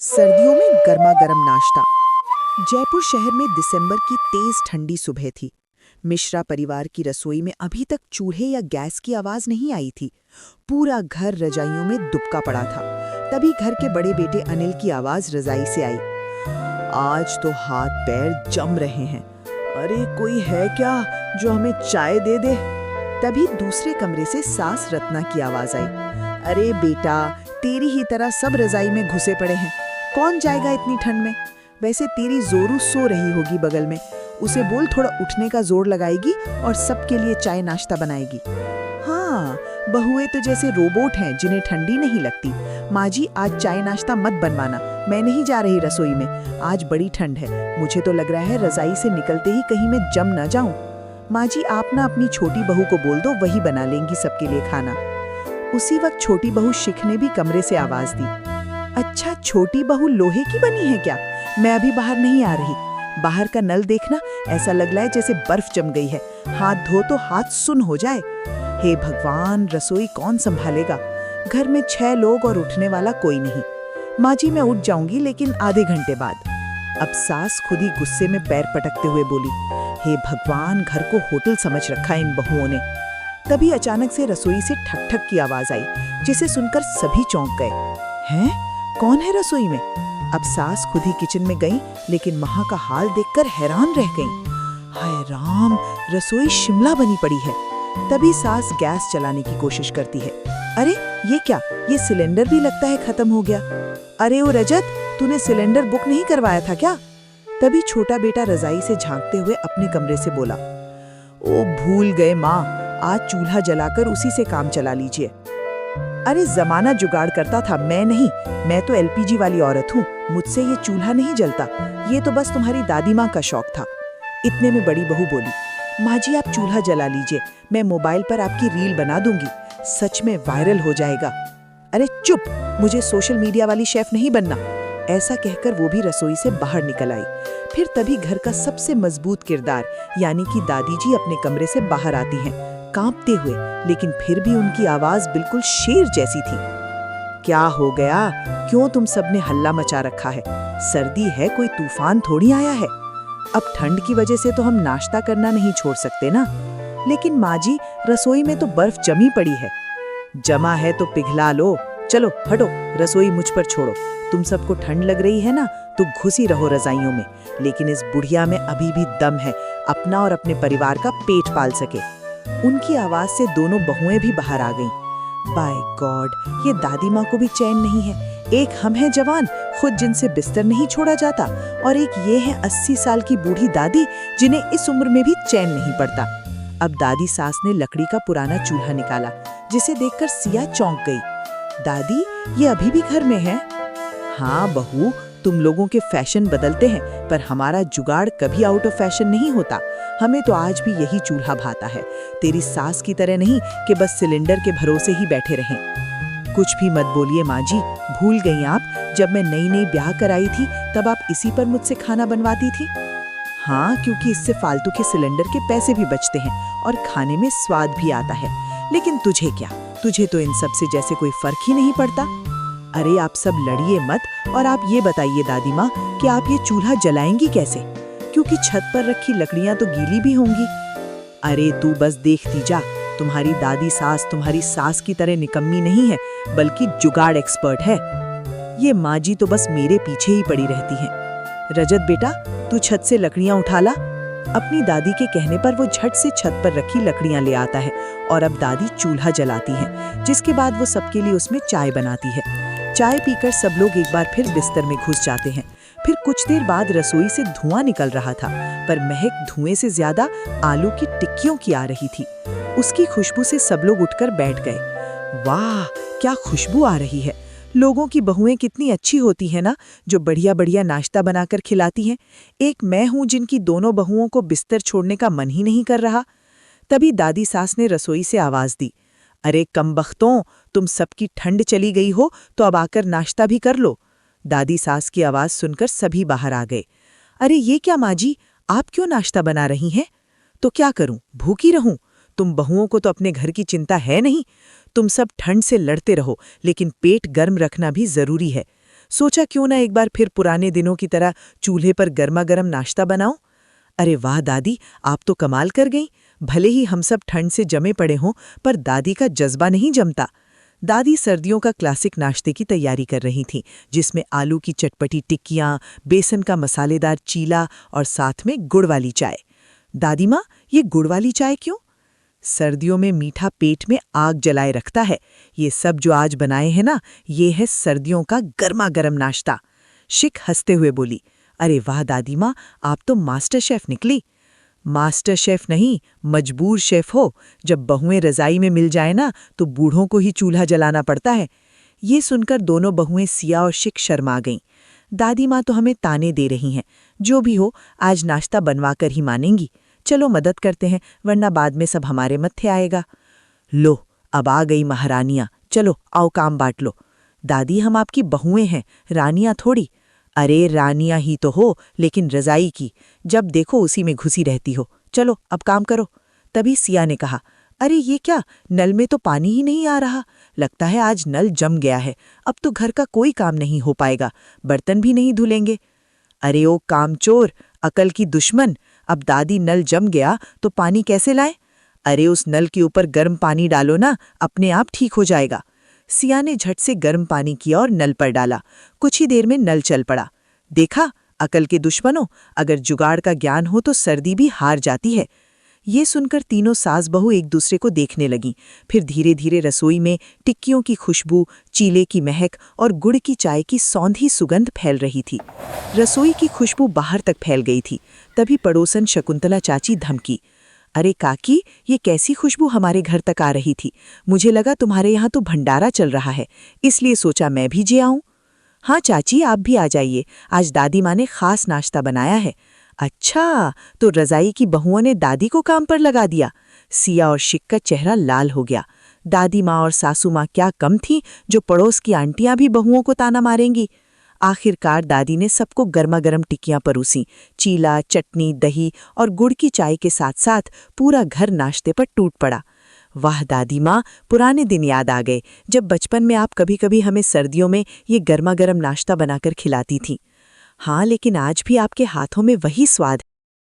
सर्दियों में गर्मा गर्म नाश्ता। जयपुर शहर में दिसंबर की तेज ठंडी सुबह थी। मिश्रा परिवार की रसोई में अभी तक चूल्हे या गैस की आवाज नहीं आई थी। पूरा घर रजाइयों में दुबका पड़ा था। तभी घर के बड़े बेटे अनिल की आवाज रजाई से आई। आज तो हाथ पैर जम रहे हैं। अरे कोई है क्या जो हमें चाय दे दे? तभी दूसरे कमरे से सास रत्ना की आवाज आई। अरे बेटा, तेरी ही तरह सब रजाई में घुसे पड़े हैं। कौन जाएगा इतनी ठंड में? वैसे तेरी जोरू सो रही होगी बगल में। उसे बोल थोड़ा उठने का जोर लगाएगी और सबके लिए चाय नाश्ता बनाएगी। हाँ, बहुएं तो जैसे रोबोट हैं जिन्हें ठंडी नहीं लगती। माँ जी, आज चाय नाश्ता मत बनवाना, मैं नहीं जा रही रसोई में। आज बड़ी ठंड है, मुझे तो लग रहा है रजाई से निकलते ही कहीं मैं जम ना जाऊं। माँ जी, आप ना अपनी छोटी बहू को बोल दो, वही बना लेंगी सबके लिए खाना। उसी वक्त छोटी बहू शिख ने भी कमरे से आवाज दी। अच्छा, छोटी बहू लोहे की बनी है क्या? मैं अभी बाहर नहीं आ रही। बाहर का नल देखना, ऐसा लग रहा है जैसे बर्फ जम गई है। हाथ धो तो हाथ सुन हो जाए। हे भगवान, रसोई कौन संभालेगा? घर में 6 लोग और उठने वाला कोई नहीं। माँ जी, मैं उठ जाऊंगी लेकिन आधे घंटे बाद। अब सास खुद ही गुस्से में पैर पटकते हुए बोली, हे भगवान, घर को होटल समझ रखा इन बहुओं ने। तभी अचानक से रसोई से ठक ठक की आवाज आई, जिसे सुनकर सभी चौंक गए। हैं? कौन है रसोई में? अब सास खुद ही किचन में गई, लेकिन वहां का हाल देखकर हैरान रह गई। हाय राम, रसोई शिमला बनी पड़ी है। तभी सास गैस चलाने की कोशिश करती है। अरे ये क्या? ये सिलेंडर भी लगता है खत्म हो गया। अरे ओ रजत, तूने सिलेंडर बुक नहीं करवाया था क्या? तभी छोटा बेटा रजाई से झांकते हुए अपने कमरे से बोला, ओ भूल गए माँ, आज चूल्हा जलाकर उसी से काम चला लीजिए। अरे जमाना जुगाड़ करता था, मैं नहीं। मैं तो एलपीजी वाली औरत हूँ, मुझसे ये चूल्हा नहीं जलता। ये तो बस तुम्हारी दादी माँ का शौक था। इतने में बड़ी बहू बोली, माँ जी आप चूल्हा जला लीजिए, मैं मोबाइल पर आपकी रील बना दूंगी, सच में वायरल हो जाएगा। अरे चुप, मुझे सोशल मीडिया वाली शेफ नहीं बनना। ऐसा कहकर वो भी रसोई से बाहर निकल आई। फिर तभी घर का सबसे मजबूत किरदार यानी कि दादी जी अपने कमरे से बाहर आती हैं, कांपते हुए, लेकिन फिर भी उनकी आवाज बिल्कुल शेर जैसी थी। क्या हो गया? क्यों तुम सबने हल्ला मचा रखा है? सर्दी है, कोई तूफान थोड़ी आया है। अब ठंड की वजह से तो हम नाश्ता करना नहीं छोड़ सकते ना। लेकिन माँ जी, रसोई में तो बर्फ जमी पड़ी है। जमा है तो पिघला लो। चलो हटो, रसोई मुझ पर छोड़ो। तुम सबको ठंड लग रही है ना, तो घुसी रहो रजाइयों में। लेकिन इस बुढ़िया में अभी भी दम है, अपना और अपने परिवार का पेट पाल सके। उनकी आवाज से दोनों बहुएं भी बाहर आ गईं। बाय गॉड, ये दादी माँ को भी चैन नहीं है। एक हम हैं जवान, खुद जिनसे बिस्तर नहीं छोड़ा जाता, और एक ये है 80 साल की बूढ़ी दादी, जिन्हें इस उम्र में भी चैन नहीं पड़ता। अब दादी सास ने लकड़ी का पुराना चूल्हा निकाला, जिसे देखकर सिया चौंक गई। दादी, ये अभी भी घर में है? हाँ बहू, तुम लोगों के फैशन बदलते हैं, पर हमारा जुगाड़ कभी आउट ऑफ फैशन नहीं होता। हमें तो आज भी यही चूल्हा भाता है। तेरी सास की तरह नहीं कि बस सिलेंडर के भरोसे ही बैठे रहें। कुछ भी मत बोलिए माँ जी, भूल गई आप, जब मैं नई नई ब्याह कराई थी तब आप इसी पर मुझसे खाना बनवाती थी। हाँ, क्योंकि इससे फालतू के सिलेंडर के पैसे भी बचते हैं और खाने में स्वाद भी आता है। लेकिन तुझे क्या, तुझे तो इन सब से जैसे कोई फर्क ही नहीं पड़ता। अरे आप सब लड़िए मत, और आप ये बताइए दादी माँ कि आप ये चूल्हा जलाएंगी कैसे? क्योंकि छत पर रखी लकड़ियां तो गीली भी होंगी। अरे तू बस देखती जा, तुम्हारी दादी सास तुम्हारी सास की तरह निकम्मी नहीं है, बल्कि जुगाड़ एक्सपर्ट है। ये माँ जी तो बस मेरे पीछे ही पड़ी रहती हैं। रजत बेटा, तू छत से लकड़ियां उठा ला। अपनी दादी के कहने पर वो झट से छत पर रखी लकड़ियां ले आता है, और अब दादी चूल्हा जलाती हैं, जिसके बाद वो सबके लिए उसमें चाय बनाती है। चाय पीकर सब लोग एक बार फिर बिस्तर में घुस जाते हैं। फिर कुछ देर बाद रसोई से धुआं निकल रहा था, पर महक धुएं से ज्यादा आलू की टिक्कियों की आ रही थी। उसकी खुशबू से सब लोग उठकर बैठ गए। वाह, क्या खुशबू आ रही है! लोगों की बहुएं कितनी अच्छी होती हैं ना, जो बढ़िया बढ़िया नाश्ता बनाकर खिलाती हैं। एक मैं हूं जिनकी दोनों बहुओं को बिस्तर छोड़ने का मन ही नहीं कर रहा। तभी दादी सास ने रसोई से आवाज दी, अरे कमबख्तों, तुम सबकी ठंड चली गई हो तो अब आकर नाश्ता भी कर लो। दादी सास की आवाज सुनकर सभी बाहर आ गए। अरे ये क्या माँ जी, आप क्यों नाश्ता बना रही हैं? तो क्या करूं, भूखी रहूं? तुम बहुओं को तो अपने घर की चिंता है नहीं। तुम सब ठंड से लड़ते रहो, लेकिन पेट गर्म रखना भी जरूरी है। सोचा क्यों ना एक बार फिर पुराने दिनों की तरह चूल्हे पर गर्मा गर्म नाश्ता बनाऊं। अरे वाह दादी, आप तो कमाल कर गईं। भले ही हम सब ठंड से जमे पड़े हों, पर दादी का जज्बा नहीं जमता। दादी सर्दियों का क्लासिक नाश्ते की तैयारी कर रही थीं, जिसमें आलू की चटपटी टिक्कियाँ, बेसन का मसालेदार चीला और साथ में गुड़ वाली चाय। दादी माँ, ये गुड़ वाली चाय क्यों? सर्दियों में मीठा पेट में आग जलाए रखता है। ये सब जो आज बनाए हैं ना, ये है सर्दियों का गर्मा गर्म नाश्ता। शिक हंसते हुए बोली। अरे वाह दादी माँ, आप तो मास्टर शेफ निकली। मास्टर शेफ नहीं, मजबूर शेफ हो। जब बहुएं रजाई में मिल जाए ना, तो बूढ़ों को ही चूल्हा जलाना पड़ता है। ये सुनकर दोनों बहुएं सिया और शिक शर्मा गईं। दादी माँ तो हमें ताने दे रही हैं। जो भी हो, आज नाश्ता बनवाकर ही मानेंगी। चलो मदद करते हैं, वरना बाद में सब हमारे मत्थे आएगा। लो, अब आ गई महारानियाँ। चलो आओ, काम बांट लो। दादी, हम आपकी बहुएं हैं, रानियाँ थोड़ी। अरे रानियाँ ही तो हो, लेकिन रजाई की जब देखो उसी में घुसी रहती हो। चलो अब काम करो। तभी सिया ने कहा, अरे ये क्या, नल में तो पानी ही नहीं आ रहा। लगता है आज नल जम गया है। अब तो घर का कोई काम नहीं हो पाएगा, बर्तन भी नहीं धुलेंगे। अरे ओ कामचोर, अकल की दुश्मन, अब दादी नल जम गया तो पानी कैसे लाए? अरे उस नल के ऊपर गर्म पानी डालो ना, अपने आप ठीक हो जाएगा। सिया ने झट से गर्म पानी किया और नल पर डाला। कुछ ही देर में नल चल पड़ा। देखा, अकल के दुश्मनों, अगर जुगाड़ का ज्ञान हो तो सर्दी भी हार जाती है। ये सुनकर तीनों सास बहू एक दूसरे को देखने लगीं। फिर धीरे धीरे रसोई में टिक्कियों की खुशबू, चीले की महक और गुड़ की चाय की सौंधी सुगंध फैल रही थी। रसोई की खुशबू बाहर तक फैल गई थी। तभी पड़ोसन शकुंतला चाची धमकी, अरे काकी, ये कैसी खुशबू हमारे घर तक आ रही थी? मुझे लगा तुम्हारे यहाँ तो भंडारा चल रहा है, इसलिए सोचा मैं भी जे आऊं। हाँ चाची, आप भी आ जाइए, आज दादी माँ ने खास नाश्ता बनाया है। अच्छा, तो रजाई की बहुओं ने दादी को काम पर लगा दिया। सिया और शिक का चेहरा लाल हो गया। दादी माँ और सासू माँ क्या कम थीं जो पड़ोस की आंटियां भी बहुओं को ताना मारेंगी। आखिरकार दादी ने सबको गर्मा गर्म टिक्कियां परोसीं। चीला, चटनी, दही और गुड़ की चाय के साथ साथ पूरा घर नाश्ते पर टूट पड़ा। वाह दादी माँ, पुराने दिन याद आ गए, जब बचपन में आप कभी कभी हमें सर्दियों में ये गर्मा गर्म नाश्ता बनाकर खिलाती थीं। हाँ, लेकिन आज भी आपके हाथों में वही स्वाद है।